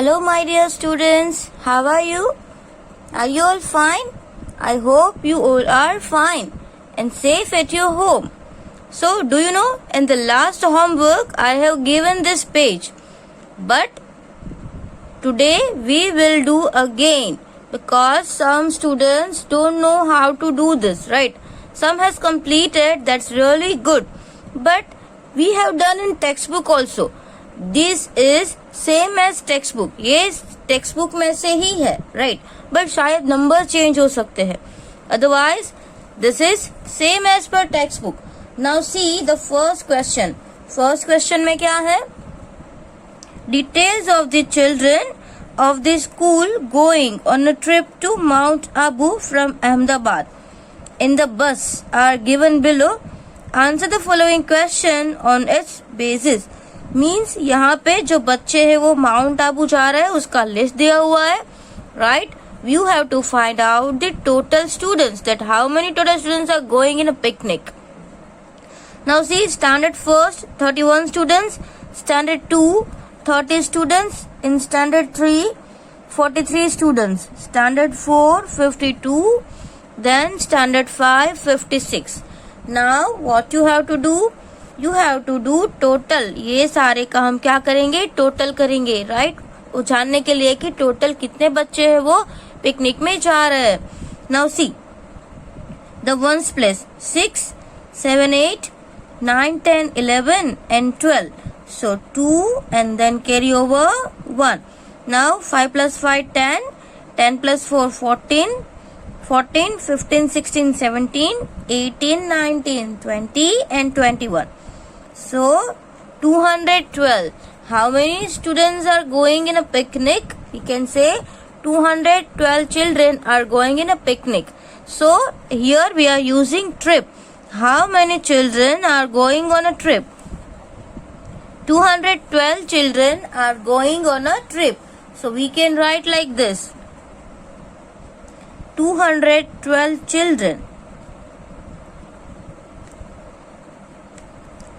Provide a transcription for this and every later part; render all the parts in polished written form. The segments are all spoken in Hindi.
Hello my dear students, how are you? Are you all fine? I hope you all are fine and safe at your home. So do you know, in the last homework I have given this page, but today we will do again because some students don't know how to do this, right? Some has completed, that's really good, but we have done in textbook also. This is same as text book, ये टेक्स्ट बुक में से ही है, राइट, बट शायद नंबर चेंज हो सकते हैं, otherwise this is same as per text book. Now see the first question. First question में क्या है? Details of the children of the school going on a trip to Mount Abu from Ahmedabad in the bus are given below. Answer the following question on its basis. Means यहाँ पे जो बच्चे हैं वो माउंट आबू जा रहे हैं, उसका लिस्ट दिया हुआ है, right. You have to find out the total students, that how many total students are going in a picnic. Now see standard first 31 students, standard 2 30 students, in standard 3 43 students, standard 4 52, then standard 5 56. Now what you have to do? You have to do total. ये सारे का हम क्या करेंगे? टोटल करेंगे, राइट, वो जानने के लिए कि टोटल कितने बच्चे हैं वो पिकनिक में जा रहे हैं. Now see the ones place 6 7 8 9 10 11 and 12. So 2 and then carry over 1. Now 5 plus 5 10, 10 plus 4 14, 14 15 16 17 18 19 20 and 21. So 212. How many students are going in a picnic? We can say 212 children are going in a picnic. So here we are using trip. How many children are going on a trip? 212 children are going on a trip. So we can write like this. 212 children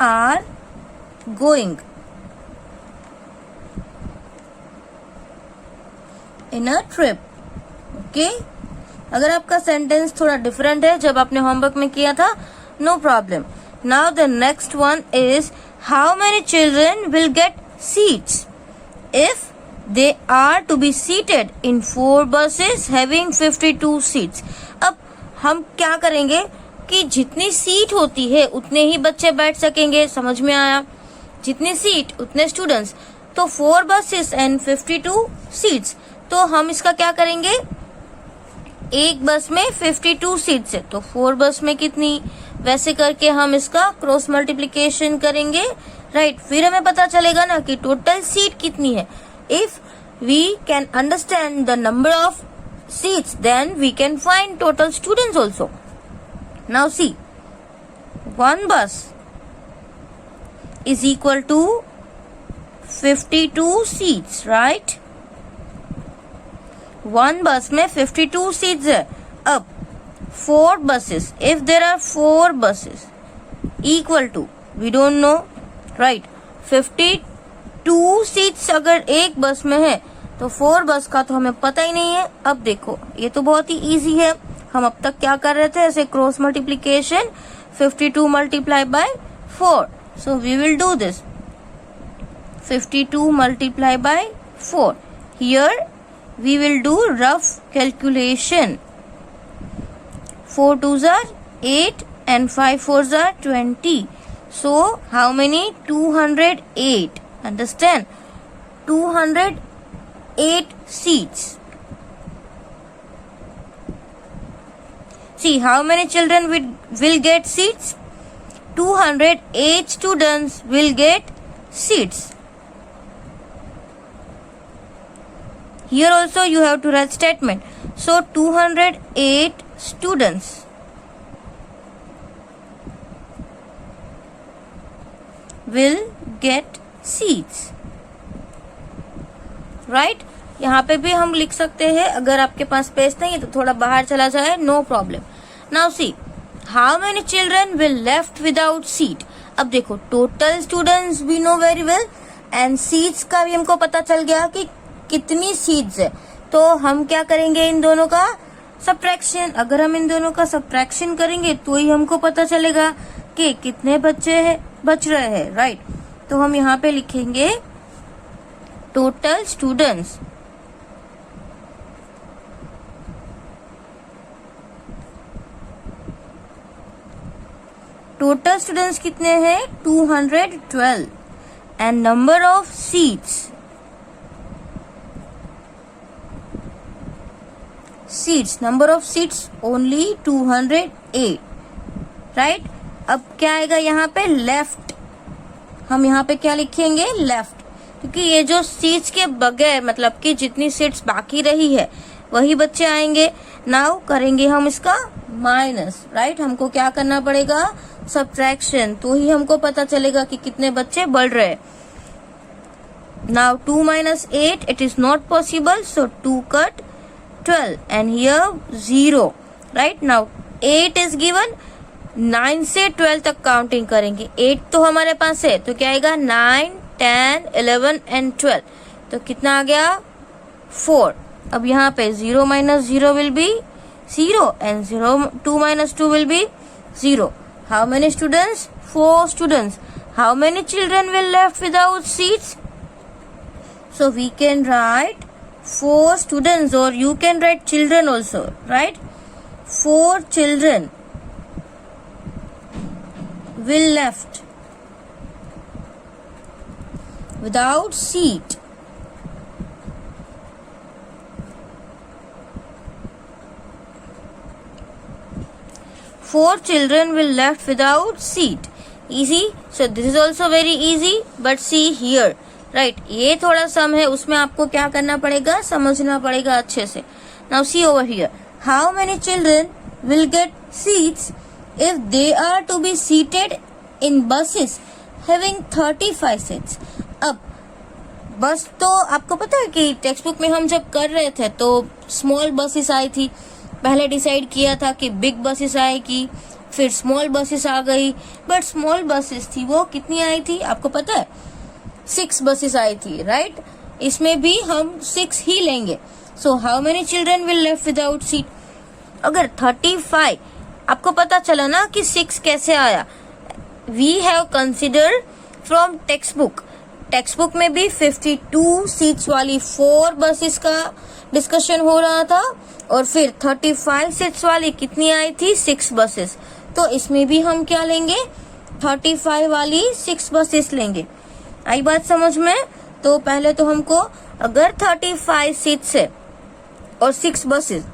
are going in a trip. Okay, अगर आपका सेंटेंस थोड़ा डिफरेंट है जब आपने होमवर्क में किया था, no problem. Now the next one is how many children will get seats if they are to be seated in 4 buses having 52 seats. अब हम क्या करेंगे कि जितनी सीट होती है उतने ही बच्चे बैठ सकेंगे, समझ में आया? जितनी सीट उतने स्टूडेंट्स, तो 4 buses and 52 seats. तो हम इसका क्या करेंगे? एक बस में 52 सीट्स है तो 4 बस में कितनी, वैसे करके हम इसका क्रॉस मल्टीप्लीकेशन करेंगे, राइट. फिर हमें पता चलेगा ना कि टोटल सीट कितनी है. If we can understand the number of seats, then we can find total students also. Now see, one bus is equal to 52 seats, right? One bus में 52 seats है. अब 4 buses, if there are 4 buses equal to, we don't know, right, 52 seats अगर एक बस में है तो 4 बस का तो हमें पता ही नहीं है. अब देखो ये तो बहुत ही इजी है, हम अब तक क्या कर रहे थे, ऐसे cross multiplication, 52 multiply by 4. So we will do this. 52 multiply by 4. Here we will do rough calculation. 4 2s are 8 and 5 4s are 20. So how many? 208. Understand? 208 seats. See how many children will get seats? 208 students will get seats. Here also you have to write statement. So 208 students will get seats, right. यहाँ पे भी हम लिख सकते हैं, अगर आपके पास स्पेस नहीं है तो थोड़ा बाहर चला जाए, no problem. Now see how many children will left without seat. अब देखो total students we know very well and seats का भी हमको पता चल गया कि कितनी सीट्स है, तो हम क्या करेंगे इन दोनों का सब्ट्रैक्शन। अगर हम इन दोनों का सब्ट्रैक्शन करेंगे तो ही हमको पता चलेगा कि कितने बच्चे बच रहे हैं, राइट। तो हम यहाँ पे लिखेंगे टोटल स्टूडेंट्स, टोटल स्टूडेंट्स कितने हैं 212 and number of seats number of seats only 208, right. अब क्या आएगा यहाँ पे लेफ्ट, हम यहाँ पे क्या लिखेंगे लेफ्ट, क्योंकि ये जो सीट्स के बगैर मतलब कि जितनी सीट्स बाकी रही है वही बच्चे आएंगे। नाउ करेंगे हम इसका माइनस, राइट। हमको क्या करना पड़ेगा सब्ट्रैक्शन, तो ही हमको पता चलेगा कि कितने बच्चे बढ़ रहे हैं। Now 2 minus 8 it is not possible, so 2 cut 12 and here 0, right। now 8 is given, 9 से 12 तक काउंटिंग करेंगे। 8 तो हमारे पास है तो क्या आएगा 9, 10, 11 and 12, तो कितना आ गया 4। अब यहाँ पे 0 minus 0 will be 0 and 2 minus 2 will be 0। How many students? 4 students. How many children will left without seats? So we can write 4 students, or you can write children also, right? 4 children will left without seat. Four children will left without seat. Easy. So this is also very easy. But see here, right? ये थोड़ा सम है, उसमें आपको क्या करना पड़ेगा समझना पड़ेगा अच्छे से। Now see over here. How many children will get seats if they are to be seated in buses having 35 seats? अब बस तो आपको पता है कि टेक्स्ट बुक में हम जब कर रहे थे तो स्मॉल बसेस आई थी। पहले डिसाइड किया था कि बिग बसेस आएगी, फिर स्मॉल बसेस आ गई, बट स्मॉल बसेस थी वो कितनी आई थी आपको पता है 6 बसेस आई थी, राइट। इसमें भी हम 6 ही लेंगे। So how many children will left without seat? अगर 35 आपको पता चला ना कि 6 कैसे आया, we have consider from text book. Text book में भी 52 सीट्स वाली 4 बसेस का डिस्कशन हो रहा था, और फिर 35 सीट्स वाली कितनी आई थी 6 बसेस। तो इसमें भी हम क्या लेंगे 35 वाली 6 बसेस लेंगे। आई बात समझ में? तो पहले तो हमको अगर 35 सीट्स है और 6 बसेस,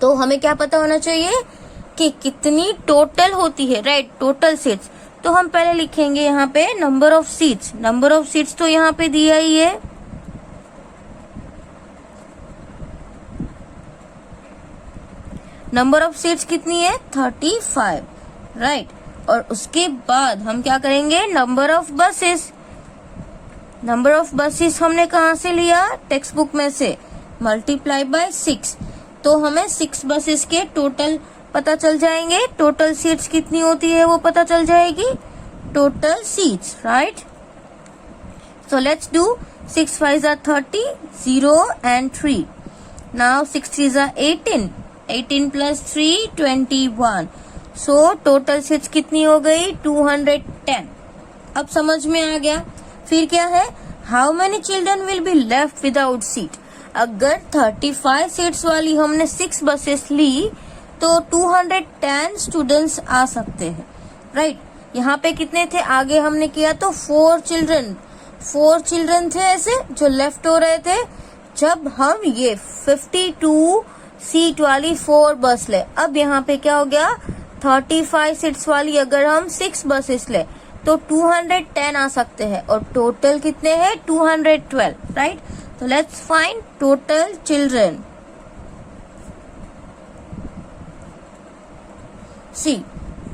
तो हमें क्या पता होना चाहिए कि कितनी टोटल होती है, राइट, टोटल सीट्स। तो हम पहले लिखेंगे यहाँ पे number of seats. Number of seats तो यहाँ पे दिया ही है, नंबर ऑफ सीट्स कितनी है 35, राइट। और उसके बाद हम क्या करेंगे number of buses. Number of buses हमने कहाँ से लिया टेक्स्ट बुक में से, मल्टीप्लाई बाय 6। तो हमें 6 बसेस के टोटल पता चल जाएंगे, टोटल सीट्स कितनी होती है वो पता चल जाएगी, total seats, right. So let's do 6 5s are 30, 0 and 3. Now 6 3s are 18, 18 plus 3 21. So total seats कितनी हो गई 210। अब समझ में आ गया। फिर क्या है, how many children will be left without seat. अगर 35 सीट्स वाली हमने 6 बसेस ली तो 210 स्टूडेंट्स आ सकते हैं, राइट। यहाँ पे कितने थे आगे हमने किया तो 4 चिल्ड्रन थे ऐसे जो लेफ्ट हो रहे थे जब हम ये 52 सीट वाली 4 बस ले। अब यहाँ पे क्या हो गया 35 सीट्स वाली अगर हम 6 बसेस ले तो 210 आ सकते हैं, और टोटल कितने हैं 212, राइट। तो let's find total children. See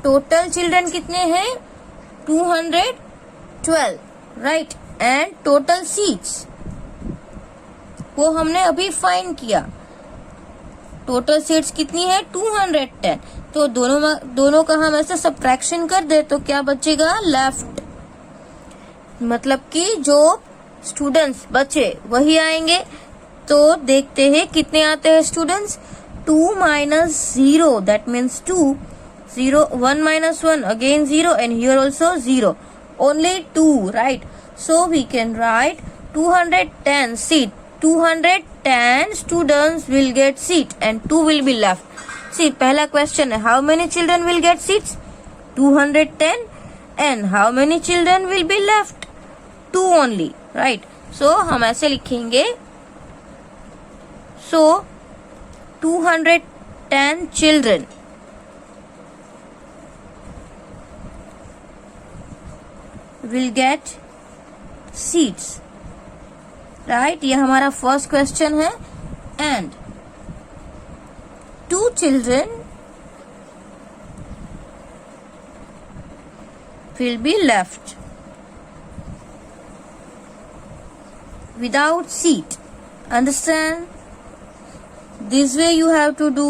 total children कितने हैं 212, राइट। एंड टोटल सीट्स वो हमने अभी फाइंड किया, टोटल सीट्स कितनी है 210। तो दोनों का हम ऐसे सब्ट्रैक्शन कर दे तो क्या बचेगा लेफ्ट, मतलब कि जो स्टूडेंट्स बच्चे वही आएंगे। तो देखते हैं कितने आते हैं students. 2 minus 0, that means 2. 0, 1 minus 1, again 0, and here also 0. Only 2, right? So we can write 210 seat. 210 students will get seat and 2 will be left. See, पहला question है, how many children will get seats? 210. And how many children will be left? 2 only, right? So हम ऐसे लिखेंगे, so 210 children will get seats, right? ये हमारा फर्स्ट क्वेश्चन है। And 2 children will be left without seat. Understand? This way you have to do.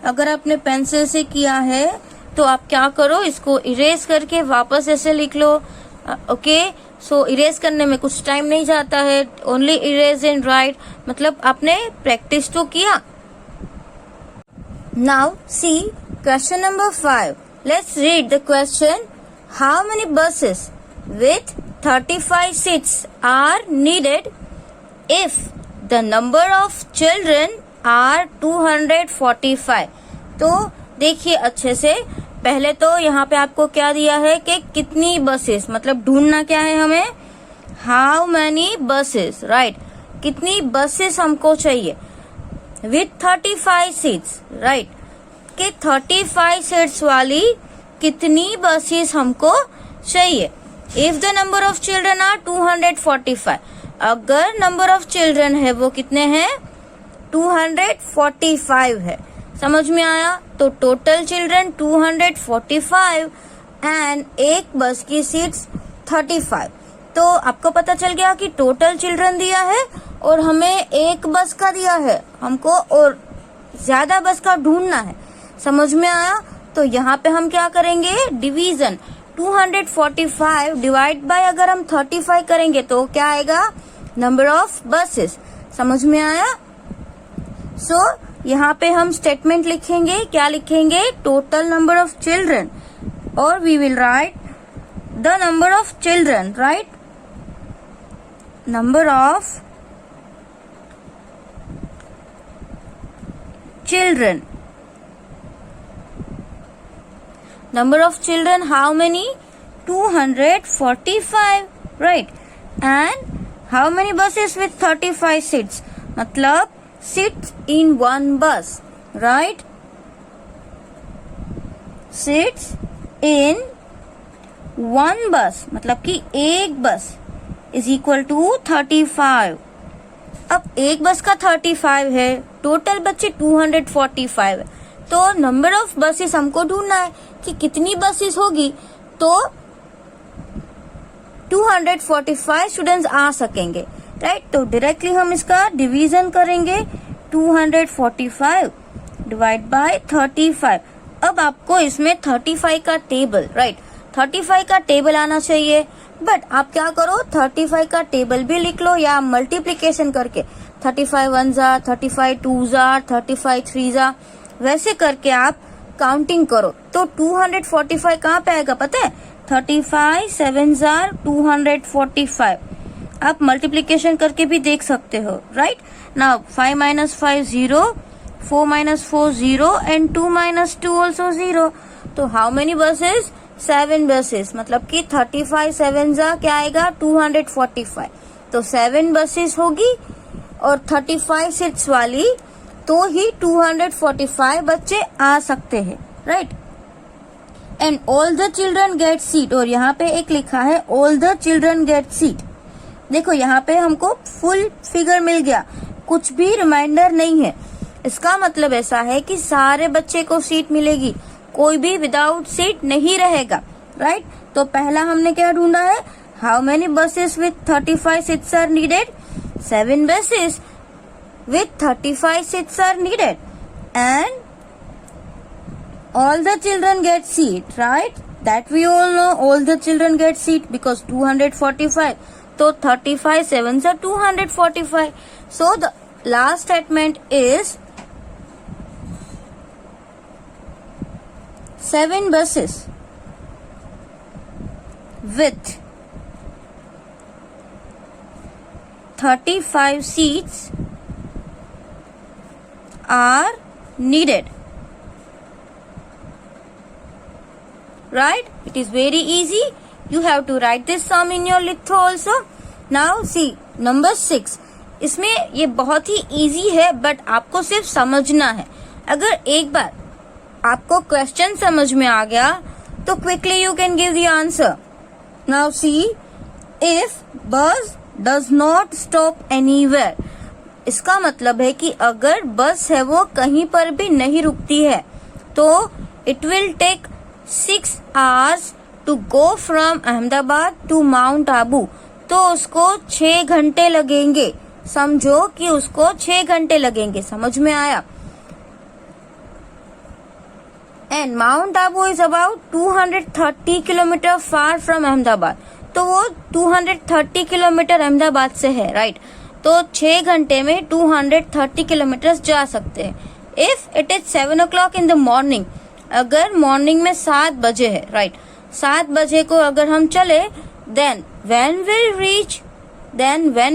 अगर आपने पेंसिल से किया है तो आप क्या करो, इसको इरेज करके वापस ऐसे लिख लो। ओके, सो इरेज करने में कुछ टाइम नहीं जाता है, ओनली इरेज एंड राइट, मतलब आपने प्रैक्टिस तो किया। Now see question number 5। Let's read the question. How many buses with 35 seats are needed if the number of children are 245। तो देखिए अच्छे से, पहले तो यहाँ पे आपको क्या दिया है कि कितनी बसेस, मतलब ढूंढना क्या है हमें, हाउ मैनी बसेस, राइट? कितनी बसेस हमको चाहिए विथ 35 सीट्स, राइट? कि 35 सीट्स वाली कितनी बसेस हमको चाहिए। If the number of children are 245, अगर नंबर ऑफ चिल्ड्रन है वो कितने हैं, 245 है। समझ में आया? तो टोटल चिल्ड्रन 245 एंड एक बस की सीट्स 35। तो आपको पता चल गया कि टोटल चिल्ड्रन दिया है और हमें एक बस का दिया है, हमको और ज्यादा बस का ढूंढना है। समझ में आया? तो यहाँ पे हम क्या करेंगे, डिवीजन 245 डिवाइड बाय अगर हम 35 करेंगे तो क्या आएगा, नंबर ऑफ बसेस। समझ में आया? सो यहाँ पे हम स्टेटमेंट लिखेंगे, क्या लिखेंगे, टोटल नंबर ऑफ चिल्ड्रन, और we will write the number of children, right? Number of children, number of children how many, 245, right? And how many buses with 35 seats, मतलब seats in one bus, right? Seats in one bus मतलब कि एक बस is equal to 35। अब एक बस का 35 है, टोटल बच्चे 245 है, तो नंबर ऑफ बसेस हमको ढूंढना है कि कितनी बसेस होगी। तो 245 स्टूडेंट्स आ सकेंगे, राइट? तो डायरेक्टली हम इसका डिवीजन करेंगे, 245 डिवाइड बाय 35। अब आपको इसमें 35 का टेबल, राइट, 35 का टेबल आना चाहिए। बट आप क्या करो, 35 का टेबल भी लिख लो या मल्टीप्लीकेशन करके 35 1 जार, 35 2 जार, 35 3 जार, वैसे करके आप काउंटिंग करो। तो 245 कहाँ पे आएगा पता है, 35 7 जार 245। आप मल्टीप्लीकेशन करके भी देख सकते हो, right? Now 5 minus 5 0, 4 minus 4 0 and 2 minus 2 also 0। तो हाउ मेनी बसेस, 7 बसेस, मतलब कि 35 7 जा क्या आएगा, 245। तो 7 बसेस होगी और 35 सीट्स वाली, तो ही 245 बच्चे आ सकते हैं, right? And all the children gate seat, और यहाँ पे एक लिखा है all the children gate seat. देखो यहाँ पे हमको फुल फिगर मिल गया, कुछ भी रिमाइंडर नहीं है। इसका मतलब ऐसा है कि सारे बच्चे को सीट मिलेगी, कोई भी विदाउट सीट नहीं रहेगा, राइट? तो पहला हमने क्या ढूंढा है, how many buses with 35 seats are needed, 7 buses with 35 seats are needed and all the children get seat, right? That we all know, all the children get seat because 245 तो 35 7s are 245. So the last statement is 7 buses with 35 seats are needed. Right? It is very easy. You have to write this sum in your litho also. Now see number 6. इसमें ये बहुत ही easy है, but आपको सिर्फ समझना है. अगर एक बार आपको क्वेश्चन समझ में आ गया तो quickly you can give the answer. Now see, if bus does not stop anywhere, इसका मतलब है कि अगर बस है वो कहीं पर भी नहीं रुकती है तो it will take 6 hours to go from Ahmedabad to mount Abu. तो उसको 6 घंटे लगेंगे. समझो कि उसको 6 घंटे लगेंगे. समझ में आया? And mount Abu is about 230 kilometre far from Ahmedabad. तो वो 230 किलोमीटर अहमदाबाद से है, राइट? तो 6 घंटे में 230 किलोमीटर जा सकते हैं. If it is 7 o'clock in the morning, अगर मॉर्निंग में 7 बजे है, राइट? 7 बजे को अगर हम चले, then when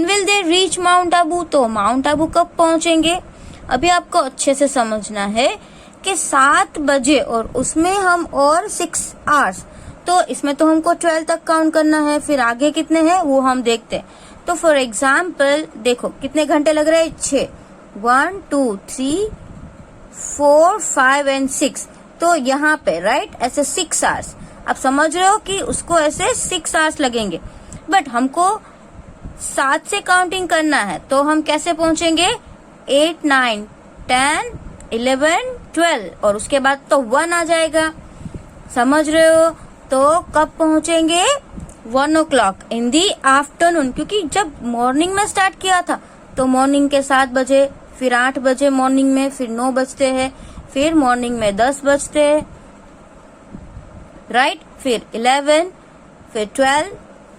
will they reach Mount Abu? तो माउंट आबू कब पहुंचेंगे? अभी आपको अच्छे से समझना है कि 7 बजे और उसमें हम और 6 hours, तो इसमें तो हमको 12 तक काउंट करना है. फिर आगे कितने हैं वो हम देखते हैं. तो फॉर एग्जाम्पल देखो कितने घंटे लग रहे हैं? 6. 1 2 3 4 5 एंड 6. तो यहाँ पे राइट ऐसे 6 hours. आप समझ रहे हो कि उसको ऐसे 6 hours लगेंगे. बट हमको 7 से काउंटिंग करना है तो हम कैसे पहुंचेंगे? 8 9 10 11 12 और उसके बाद तो 1 आ जाएगा. समझ रहे हो? तो कब पहुंचेंगे? 1 o'clock इन दी आफ्टरनून. क्योंकि जब मॉर्निंग में स्टार्ट किया था तो मॉर्निंग के 7 बजे, फिर 8 बजे मॉर्निंग में, फिर 9 बजते हैं, फिर मॉर्निंग में 10 बजते हैं, राइट? फिर 11, फिर 12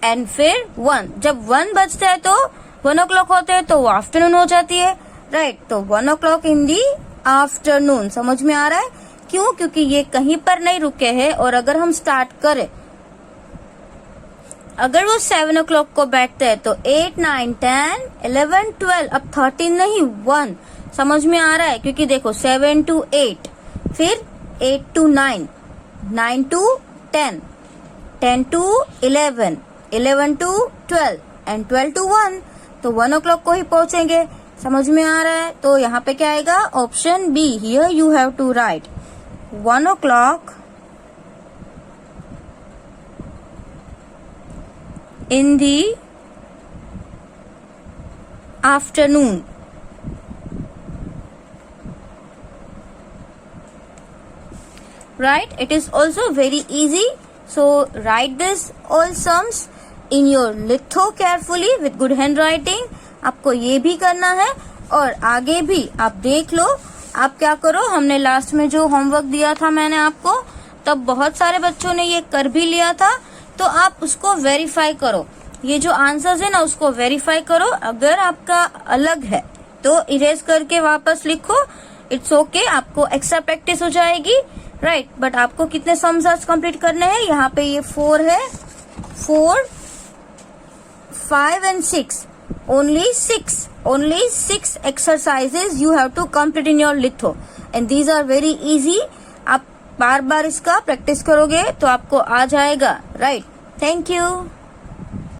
एंड फिर 1. जब 1 बजता है तो 1 o'clock होते हैं तो वो आफ्टरनून हो जाती है, राइट? तो 1 o'clock इन दी आफ्टरनून. समझ में आ रहा है? क्यों? क्योंकि ये कहीं पर नहीं रुके हैं. और अगर हम स्टार्ट करें, अगर वो 7 o'clock को बैठते हैं तो 8 9 10 11 12, अब 13 नहीं 1. समझ में आ रहा है? क्योंकि देखो 7 to 8, फिर 8 to 9, 9 to 10, 10 to 11, 11 to 12 and 12 to 1. तो 1 o'clock को ही पहुंचेंगे. समझ में आ रहा है? तो यहाँ पे क्या आएगा? Option B. Here you have to write 1 o'clock in the afternoon. Right? It is also very easy. So write this all sums in your litho carefully with good handwriting. आपको ये भी करना है और आगे भी आप देख लो. आप क्या करो, हमने लास्ट में जो होमवर्क दिया था मैंने आपको, तब बहुत सारे बच्चों ने ये कर भी लिया था. तो आप उसको वेरीफाई करो. ये जो आंसर्स है ना उसको वेरीफाई करो. अगर आपका अलग है तो इरेज करके वापस लिखो. इट्स ओके, आपको एक्स्ट्रा प्रैक्टिस हो जाएगी, राइट? बट आपको कितने सम्स आज कंप्लीट करने हैं? यहाँ पे ये 4 है, 4 5 and 6. only 6 exercises you have to complete in your litho and these are very easy. आप बार बार इसका प्रैक्टिस करोगे तो आपको आ जाएगा, राइट? Thank you.